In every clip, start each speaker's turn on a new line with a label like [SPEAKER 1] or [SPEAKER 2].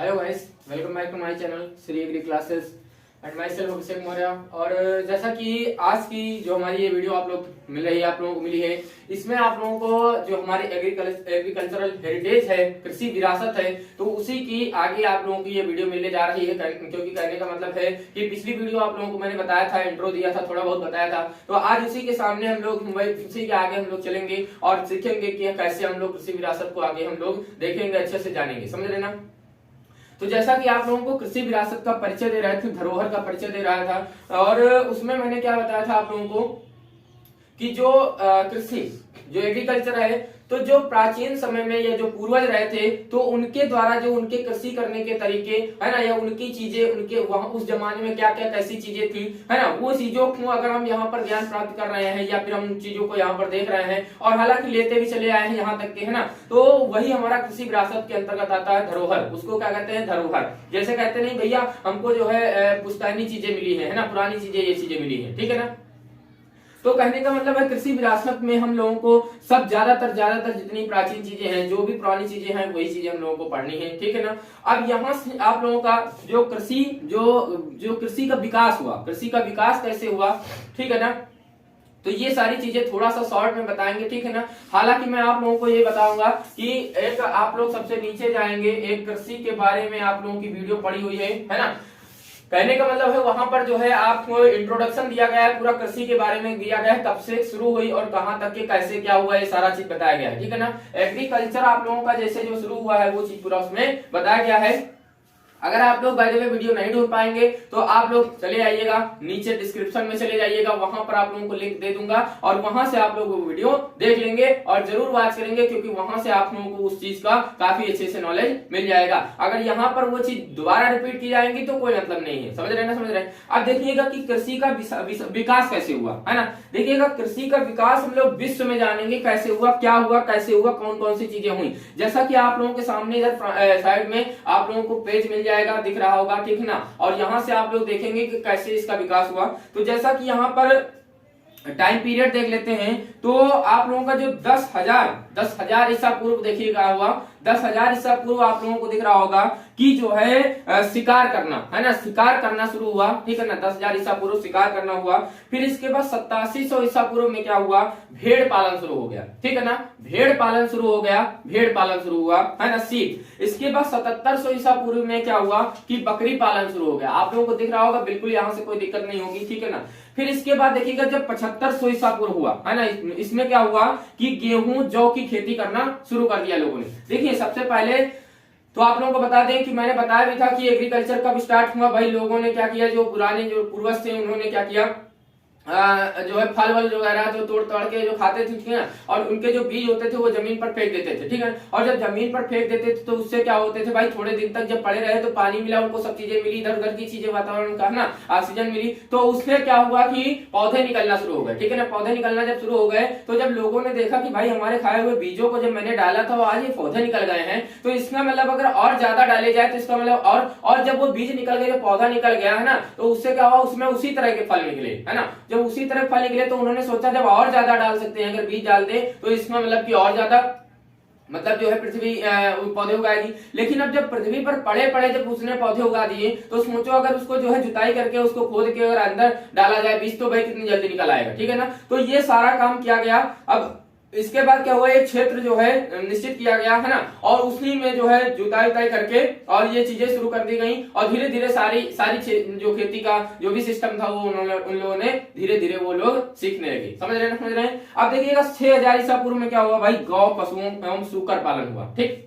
[SPEAKER 1] Hello guys, welcome back to my channel Shri agri classes and myself Abhishek Maurya. और जैसा कि आज की जो हमारी ये वीडियो आप लोग मिल रही है, आप लोगों को मिली है, इसमें आप लोगों को जो हमारी एग्रीकल्चरल हेरिटेज है, कृषि विरासत है, तो उसी की आगे आप लोगों की ये वीडियो मिलने जा रही है। क्योंकि कहने का मतलब है कि पिछली वीडियो आप लोगों को मैंने बताया था, इंट्रो दिया था, थोड़ा बहुत बताया था, तो आज उसी के सामने हम लोग उसी के आगे हम लोग चलेंगे और सीखेंगे कि कैसे हम लोग कृषि विरासत को आगे हम लोग देखेंगे, अच्छे से जानेंगे, समझ लेना। तो जैसा कि आप लोगों को कृषि विरासत का परिचय दे रहे थे, धरोहर का परिचय दे रहा था, और उसमें मैंने क्या बताया था आप लोगों को कि जो कृषि जो एग्रीकल्चर है, तो जो प्राचीन समय में या जो पूर्वज रहे थे, तो उनके द्वारा जो उनके कृषि करने के तरीके है ना, या उनकी चीजें, उनके वहां उस जमाने में क्या क्या कैसी चीजें थी, है ना, वो चीजों को अगर हम यहाँ पर ज्ञान प्राप्त कर रहे हैं या फिर हम उन चीजों को यहाँ पर देख रहे हैं और हालांकि लेते भी चले आए हैं यहाँ तक के, है ना, तो वही हमारा कृषि विरासत के अंतर्गत आता है धरोहर। उसको क्या कहते हैं? धरोहर। जैसे कहते नहीं भैया हमको जो है पुश्तैनी चीजें मिली है ना, पुरानी चीजें, ये चीजें मिली है, ठीक है ना। तो कहने का मतलब है कृषि विरासत में हम लोगों को सब ज्यादातर जितनी प्राचीन चीजें हैं, जो भी पुरानी चीजें हैं, वही चीजें हम लोगों को पढ़नी है, ठीक है ना। अब यहाँ से आप लोगों का जो कृषि का विकास हुआ, कृषि का विकास कैसे हुआ, ठीक है ना, तो ये सारी चीजें थोड़ा सा शॉर्ट में बताएंगे, ठीक है ना। हालांकि मैं आप लोगों को ये बताऊंगा कि एक आप लोग सबसे नीचे जाएंगे, एक कृषि के बारे में आप लोगों की वीडियो पड़ी हुई है ना। कहने का मतलब है वहां पर जो है आपको इंट्रोडक्शन दिया गया है, पूरा कृषि के बारे में दिया गया है, कब से शुरू हुई और कहां तक के कैसे क्या हुआ, ये सारा चीज बताया गया है, ठीक है ना। एग्रीकल्चर आप लोगों का जैसे जो शुरू हुआ है वो चीज पूरा उसमें बताया गया है। अगर आप लोग बाय द वे वीडियो नहीं ढूंढ पाएंगे तो आप लोग चले आइएगा नीचे डिस्क्रिप्शन में चले जाइएगा, वहां पर आप लोगों को लिंक दे दूंगा और वहां से आप लोग वो वीडियो देख लेंगे और जरूर वॉच करेंगे, क्योंकि वहां से आप लोगों को उस चीज का काफी अच्छे से नॉलेज मिल जाएगा। अगर यहाँ पर वो चीज दोबारा रिपीट की जाएंगी तो कोई मतलब नहीं है, समझ रहे ना, समझ रहे हैं। अब देखिएगा कि कृषि का विकास कैसे हुआ, है ना। देखिएगा कृषि का विकास हम लोग विश्व में जानेंगे कैसे हुआ, क्या हुआ, कैसे हुआ, कौन कौन सी चीजें हुई। जैसा कि आप लोगों के सामने इधर साइड में आप लोगों को पेज मिल जाएगा, दिख रहा होगा, ठीक है ना। और यहां से आप लोग देखेंगे कि कैसे इसका विकास हुआ। तो जैसा कि यहां पर टाइम पीरियड देख लेते हैं, तो आप लोगों का जो 10,000 ईसा पूर्व देखिएगा हुआ, 10,000 ईसा पूर्व आप लोगों को दिख रहा होगा कि जो है शिकार करना, है ना, शिकार करना शुरू हुआ, ठीक है ना। 10,000 ईसा पूर्व शिकार करना हुआ। फिर इसके बाद 8700 ईसा पूर्व में क्या हुआ? भेड़ पालन शुरू हो गया, ठीक है ना। भेड़ पालन शुरू हो गया, भेड़ पालन शुरू हुआ, है ना, सीप। इसके बाद 7700 ईसा पूर्व में क्या हुआ कि बकरी पालन शुरू हो गया। आप लोगों को दिख रहा होगा, बिल्कुल यहां से कोई दिक्कत नहीं होगी, ठीक है ना। फिर इसके बाद देखिएगा जब 7500 ईसा पूर्व हुआ, है ना, इसमें क्या हुआ कि गेहूं जौ की खेती करना शुरू कर दिया लोगों ने। देखिए सबसे पहले तो आप लोगों को बता दें कि मैंने बताया भी था कि एग्रीकल्चर कब स्टार्ट हुआ। भाई लोगों ने क्या किया, जो पुराने जो पूर्वज थे उन्होंने क्या किया, जो है फल वल वगैरह जो तोड़ तोड़ के जो खाते थे, ठीक है ना, और उनके जो बीज होते थे वो जमीन पर फेंक देते थे, ठीक है। और जब जमीन पर फेंक देते थे तो उससे क्या होते थे भाई, थोड़े दिन तक जब पड़े रहे तो पानी मिला उनको, सब चीजें मिली, इधर उधर की चीजें, वातावरण का ना ऑक्सीजन मिली, तो उससे क्या हुआ कि पौधे निकलना शुरू हो गए, ठीक है ना। पौधे निकलना जब शुरू हो गए तो जब लोगों ने देखा कि भाई हमारे खाए हुए बीजों को जब मैंने डाला था वो आज ये पौधे निकल गए हैं, तो इसका मतलब अगर और ज्यादा डाले जाए तो इसका मतलब और जब वो बीज निकल गए, पौधा निकल गया, है ना, तो उससे क्या हुआ, उसमें उसी तरह के फल निकले, है ना। जब उसी तरह फल निकले तो उन्होंने सोचा जब और ज्यादा डाल सकते हैं, अगर बीज डाल दे तो इसमें मतलब कि और ज्यादा मतलब जो है पृथ्वी पौधे उगाएगी। लेकिन अब जब पृथ्वी पर पड़े जब उसने पौधे उगा दिए तो सोचो अगर उसको जो है जुताई करके उसको खोद के अगर अंदर डाला जाए बीज, तो भाई कितनी जल्दी निकल आएगा, ठीक है ना। तो ये सारा काम किया गया। अब इसके बाद क्या हुआ, एक क्षेत्र जो है निश्चित किया गया, है ना, और उसी में जो है जुताई उताई करके और ये चीजें शुरू कर दी गई, और धीरे धीरे सारी जो खेती का जो भी सिस्टम था वो उन लोगों ने धीरे धीरे वो लोग सीखने लगे, समझ रहे हैं। अब देखिएगा 6000 ईसा पूर्व में क्या हुआ भाई, गौ पशुओं एवं सूकर पालन हुआ, ठीक,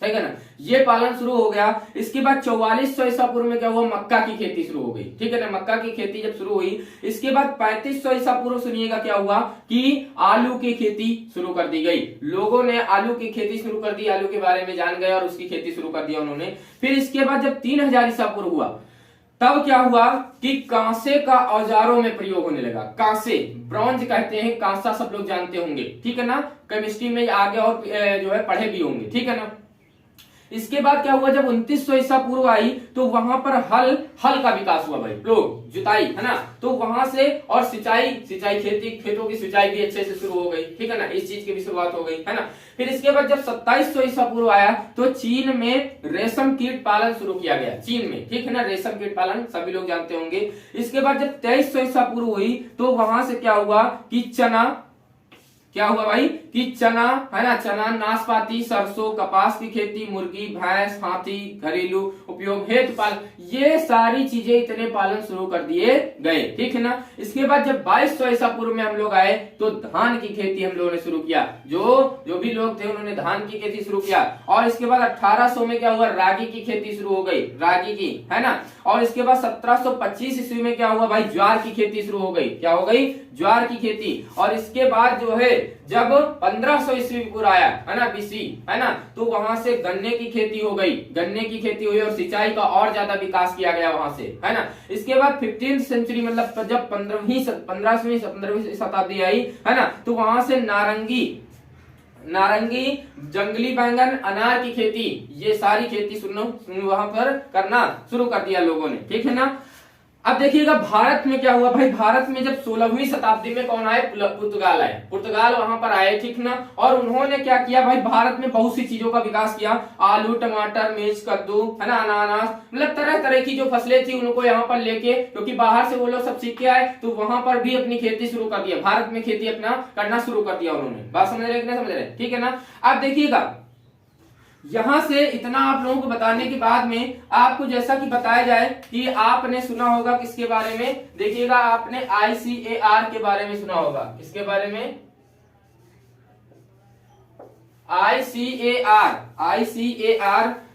[SPEAKER 1] सही है ना, ये पालन शुरू हो गया। इसके बाद 4400 ईसा पूर्व में क्या हुआ, मक्का की खेती शुरू हो गई, ठीक है ना। मक्का की खेती जब शुरू हुई, इसके बाद 3500 ईसा पूर्व सुनिएगा क्या हुआ कि आलू की खेती शुरू कर दी गई। लोगों ने आलू की खेती शुरू कर दी, आलू के बारे में जान गए और उसकी खेती शुरू कर दिया उन्होंने। फिर इसके बाद जब 3000 ईसा पूर्व हुआ तब क्या हुआ कि कांसे का औजारों में प्रयोग होने लगा। कांसे, ब्रॉन्ज कहते हैं, कांसा सब लोग जानते होंगे, ठीक है ना, केमिस्ट्री में आगे और जो है पढ़े भी होंगे, ठीक है ना। इसके बाद क्या हुआ, जब 2900 ईसा पूर्व आई तो वहां पर हल का विकास हुआ भाई, लोग जुताई है ना, तो वहां से और सिंचाई खेतों की सिंचाई भी अच्छे से शुरू हो गई, ठीक है ना, इस चीज की भी शुरुआत हो गई है ना। फिर इसके बाद जब 2700 ईसा पूर्व आया तो चीन में रेशम कीट पालन शुरू किया गया, चीन में, ठीक है ना, रेशम कीट पालन सभी लोग जानते होंगे। इसके बाद जब 2300 ईसा पूर्व हुई तो वहां से क्या हुआ कि क्या हुआ भाई कि चना है ना, चना, नाशपाती, सरसों, कपास की खेती, मुर्गी, भैंस, हाथी, घरेलू उपयोग हेतु पालन, ये सारी चीजें इतने पालन शुरू कर दिए गए, ठीक है ना। इसके बाद जब 2200 ईसा पूर्व में हम लोग आए तो धान की खेती हम लोगों ने शुरू किया, जो भी लोग थे उन्होंने धान की खेती शुरू किया। और इसके बाद 1800 में क्या हुआ, रागी की खेती शुरू हो गई, रागी की, है ना। और इसके बाद 1725 ईस्वी में क्या हुआ भाई, ज्वार की खेती शुरू हो गई, क्या हो गई, ज्वार की खेती। और इसके बाद जो है जब 1500 ईस्वी पूर्व आया है ना, बीसी, है ना, तो वहां से गन्ने की खेती हो गई, गन्ने की खेती हुई और सिंचाई का और ज्यादा विकास किया गया वहां से, है ना। इसके बाद 15वीं सेंचुरी मतलब जब 15वीं शताब्दी आई है ना, तो वहां से नारंगी, जंगली बैंगन, अनार की खेती, ये सारी खेती वहां पर करना शुरू कर दिया लोगों ने, ठीक है ना। अब देखिएगा भारत में क्या हुआ भाई, भारत में जब 16वीं शताब्दी में कौन आए, पुर्तगाल वहां पर आए, ठीक ना। और उन्होंने क्या किया भाई, भारत में बहुत सी चीजों का विकास किया, आलू, टमाटर, मिर्च, कद्दू, है ना, अनानास, मतलब तरह तरह की जो फसलें थी उनको यहाँ पर लेके, क्योंकि बाहर से वो लोग सब सीख के आए तो वहां पर भी अपनी खेती शुरू कर दिया, भारत में खेती अपना करना शुरू कर दिया उन्होंने। बात समझ रहे कि नहीं समझ रहे, ठीक है ना। अब देखिएगा यहां से इतना आप लोगों को बताने के बाद में आपको जैसा कि बताया जाए कि आपने सुना होगा किसके बारे में, देखिएगा आपने ICAR के बारे में सुना होगा, किसके बारे में, ICAR।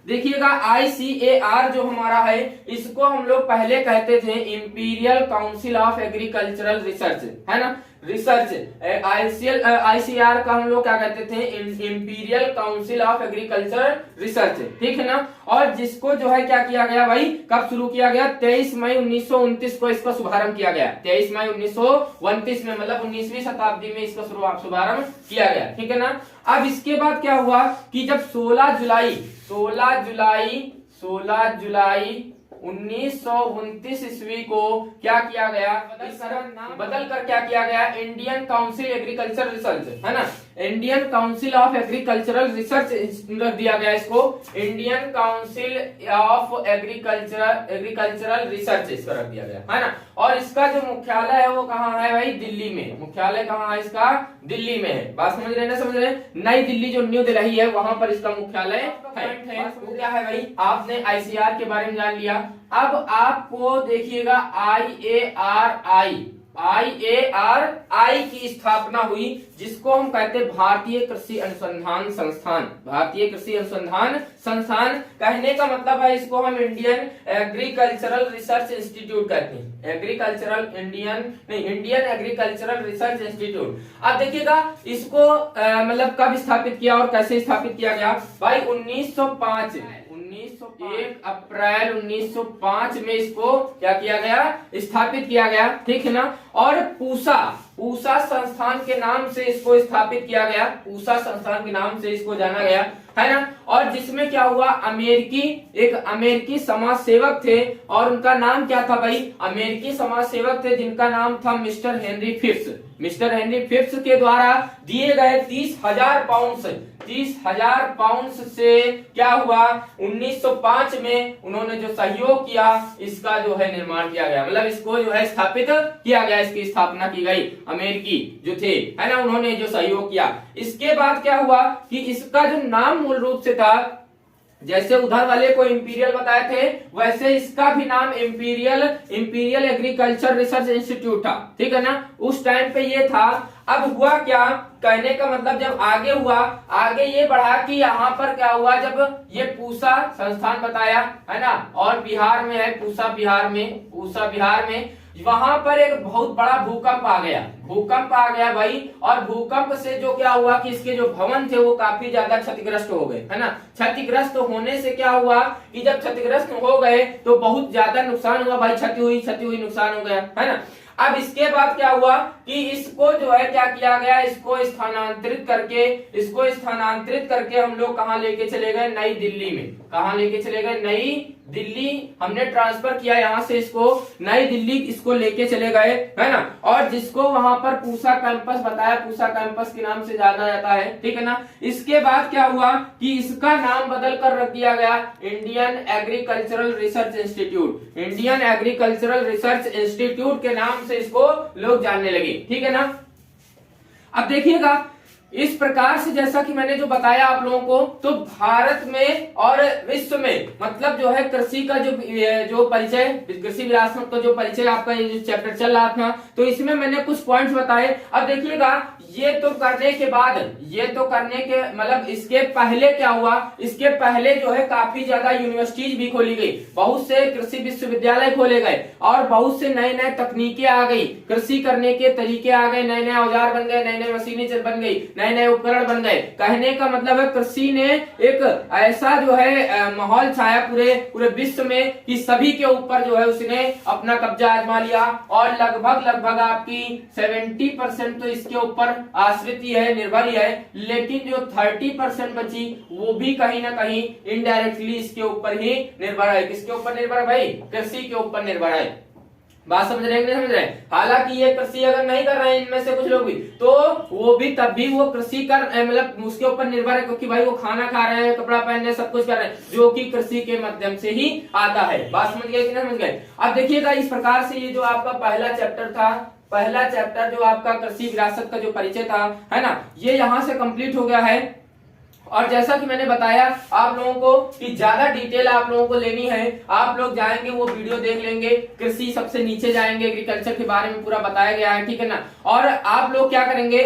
[SPEAKER 1] देखिएगा ICAR जो हमारा है इसको हम लोग पहले कहते थे imperial council of agricultural research, है ना, रिसर्च। ICAR का हम लोग क्या कहते थे, imperial council of agriculture research, ठीक है ना। और जिसको जो है क्या किया गया भाई, कब शुरू किया गया, 23 मई 1929 को इसका शुभारंभ किया गया, 23 मई 1929 में, मतलब 19वीं शताब्दी में इसका शुभारंभ किया गया, ठीक है ना। अब इसके बाद क्या हुआ कि जब 16 जुलाई 1929 ईस्वी को क्या किया गया, बदल कर क्या किया गया, इंडियन काउंसिल एग्रीकल्चर रिसर्च, है ना, Indian council of agricultural research रख दिया गया इसको, Indian council of agricultural research इसका रख दिया गया, है ना। और इसका जो मुख्यालय है वो कहाँ है भाई, दिल्ली में, मुख्यालय कहाँ है इसका, दिल्ली में है। बात समझ रहे ना, समझ रहे, नई दिल्ली जो न्यू दिल्ली है वहां पर इसका मुख्यालय है। वो क्या है भाई, आपने ICAR के बारे में जान लिया। अब आपको देखिएगा IARI की स्थापना हुई, जिसको हम कहते हैं भारतीय कृषि अनुसंधान संस्थान, भारतीय कृषि अनुसंधान संस्थान। कहने का मतलब है इसको हम इंडियन एग्रीकल्चरल रिसर्च इंस्टीट्यूट कहते हैं, इंडियन एग्रीकल्चरल रिसर्च इंस्टीट्यूट। अब देखिएगा इसको मतलब कब स्थापित किया और कैसे स्थापित किया गया भाई, 1905 1 अप्रैल 1905 में इसको क्या किया गया, स्थापित किया गया, ठीक है ना। और पूसा संस्थान के नाम से इसको स्थापित किया गया, पूसा संस्थान के नाम से इसको जाना गया, है ना। और जिसमें क्या हुआ, एक अमेरिकी समाज सेवक थे और उनका नाम क्या था भाई, अमेरिकी समाज सेवक थे जिनका नाम था मिस्टर हेनरी फिप्स के द्वारा दिए गए 30,000 पाउंड से क्या हुआ, 1905 में उन्होंने जो सहयोग किया इसका जो है निर्माण किया गया, मतलब इसको जो है स्थापित किया गया, इसकी स्थापना की गई, अमेरिकी जो थे, है ना, उन्होंने जो सहयोग किया। इसके बाद क्या हुआ कि इसका जो नाम मूल रूप से था, जैसे उधर वाले को इंपीरियल बताए थे वैसे इसका भी नाम इंपीरियल एग्रीकल्चर रिसर्च इंस्टीट्यूट था, ठीक है ना, उस टाइम पे ये था। अब हुआ क्या, कहने का मतलब जब आगे ये बढ़ा कि यहाँ पर क्या हुआ, जब ये पूसा संस्थान बताया, है ना, और बिहार में है पूसा बिहार में वहां पर एक बहुत बड़ा भूकंप आ गया भाई। और भूकंप से जो क्या हुआ कि इसके जो भवन थे वो काफी ज्यादा क्षतिग्रस्त हो गए, है ना। क्षतिग्रस्त होने से क्या हुआ कि जब क्षतिग्रस्त हो गए तो बहुत ज्यादा नुकसान हुआ भाई, क्षति हुई नुकसान हो गया, है ना। अब इसके बाद क्या हुआ कि इसको जो है क्या किया गया, इसको स्थानांतरित करके हम लोग कहां लेके चले गए, नई दिल्ली में। कहां लेके चले गए, नई दिल्ली हमने ट्रांसफर किया यहां से, इसको नई दिल्ली इसको लेके चले गए, है ना। और जिसको वहां पर पूसा कैंपस बताया, पूसा कैंपस के नाम से जाना जाता है, ठीक है ना। इसके बाद क्या हुआ कि इसका नाम बदल कर रख दिया गया Indian agricultural research institute. Indian agricultural research institute के नाम से इसको लोग जानने लगे, ठीक है ना। अब देखिएगा इस प्रकार से जैसा कि मैंने जो बताया आप लोगों को, तो भारत में और विश्व में मतलब जो है कृषि का जो परिचय, कृषि विरासत का जो परिचय आपका ये जो चैप्टर चल रहा था, तो इसमें मैंने कुछ पॉइंट्स बताए। अब देखिएगा ये तो करने के बाद, ये तो करने के मतलब इसके पहले क्या हुआ, इसके पहले जो है काफी ज्यादा यूनिवर्सिटीज भी खोली गई, बहुत से कृषि विश्वविद्यालय खोले गए और बहुत से नए नए तकनीकें आ गई, कृषि करने के तरीके आ गए, नए नए औजार बन गए, नए नए मशीनें बन गई, नए नए उपकरण बन गए। कहने का मतलब है कृषि ने एक ऐसा जो है माहौल छाया पूरे विश्व में कि सभी के ऊपर जो है उसने अपना कब्जा आजमा लिया और लगभग आपकी 70% तो इसके ऊपर आश्रित ही है, निर्भर ही है, लेकिन जो 30% बची वो भी कहीं ना कहीं इनडायरेक्टली इसके ऊपर ही निर्भर है। किसके ऊपर निर्भर है भाई, कृषि के ऊपर निर्भर है। बात समझ रहे हैं नहीं समझ रहे हैं। हालांकि ये कृषि अगर नहीं कर रहे हैं इनमें से कुछ लोग भी, तो वो भी तब भी वो कृषि कर मतलब उसके ऊपर निर्भर है, क्योंकि भाई वो खाना खा रहे हैं, कपड़ा पहन रहे हैं, सब कुछ कर रहे हैं, जो कि कृषि के माध्यम से ही आता है। बात समझ गए कि नहीं समझ गए। अब देखिएगा इस प्रकार से ये जो आपका पहला चैप्टर था, पहला चैप्टर जो आपका कृषि विरासत का जो परिचय था, है ना, ये यहां से कंप्लीट हो गया है। और जैसा कि मैंने बताया आप लोगों को कि ज्यादा डिटेल आप लोगों को लेनी है, आप लोग जाएंगे वो वीडियो देख लेंगे, कृषि सबसे नीचे जाएंगे, एग्रीकल्चर के बारे में पूरा बताया गया है, ठीक है ना। और आप लोग क्या करेंगे,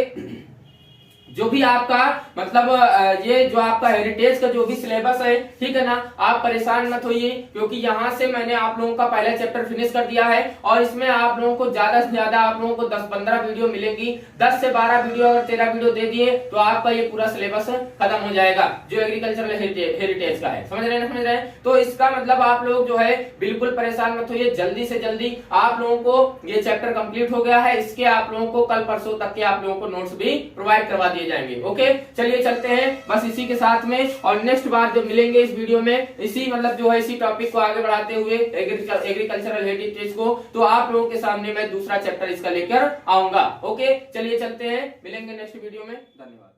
[SPEAKER 1] जो भी आपका मतलब ये जो आपका हेरिटेज का जो भी सिलेबस है, ठीक है ना, आप परेशान मत होइए, क्योंकि यहाँ से मैंने आप लोगों का पहला चैप्टर फिनिश कर दिया है और इसमें आप लोगों को ज्यादा से ज्यादा आप लोगों को 10-15 वीडियो मिलेंगी। 10 से 12 वीडियो अगर 13 वीडियो दे दिए तो आपका ये पूरा सिलेबस खत्म हो जाएगा जो एग्रीकल्चरल हेरिटेज का है। समझ रहे हैं, समझ रहे हैं। तो इसका मतलब आप लोग जो है बिल्कुल परेशान मत होइए, जल्दी से जल्दी आप लोगों को ये चैप्टर कंप्लीट हो गया है, इसके आप लोगों को कल परसों तक के आप लोगों को नोट्स भी प्रोवाइड करवा दिए जाएंगे। ओके, चलिए चलते हैं बस इसी के साथ में, और नेक्स्ट बार जब मिलेंगे इस वीडियो में इसी मतलब जो है इसी टॉपिक को आगे बढ़ाते हुए एग्रीकल्चरल हेरिटेज को, तो आप लोगों के सामने मैं दूसरा चैप्टर इसका लेकर आऊंगा। ओके, चलिए चलते हैं, मिलेंगे नेक्स्ट वीडियो में। धन्यवाद।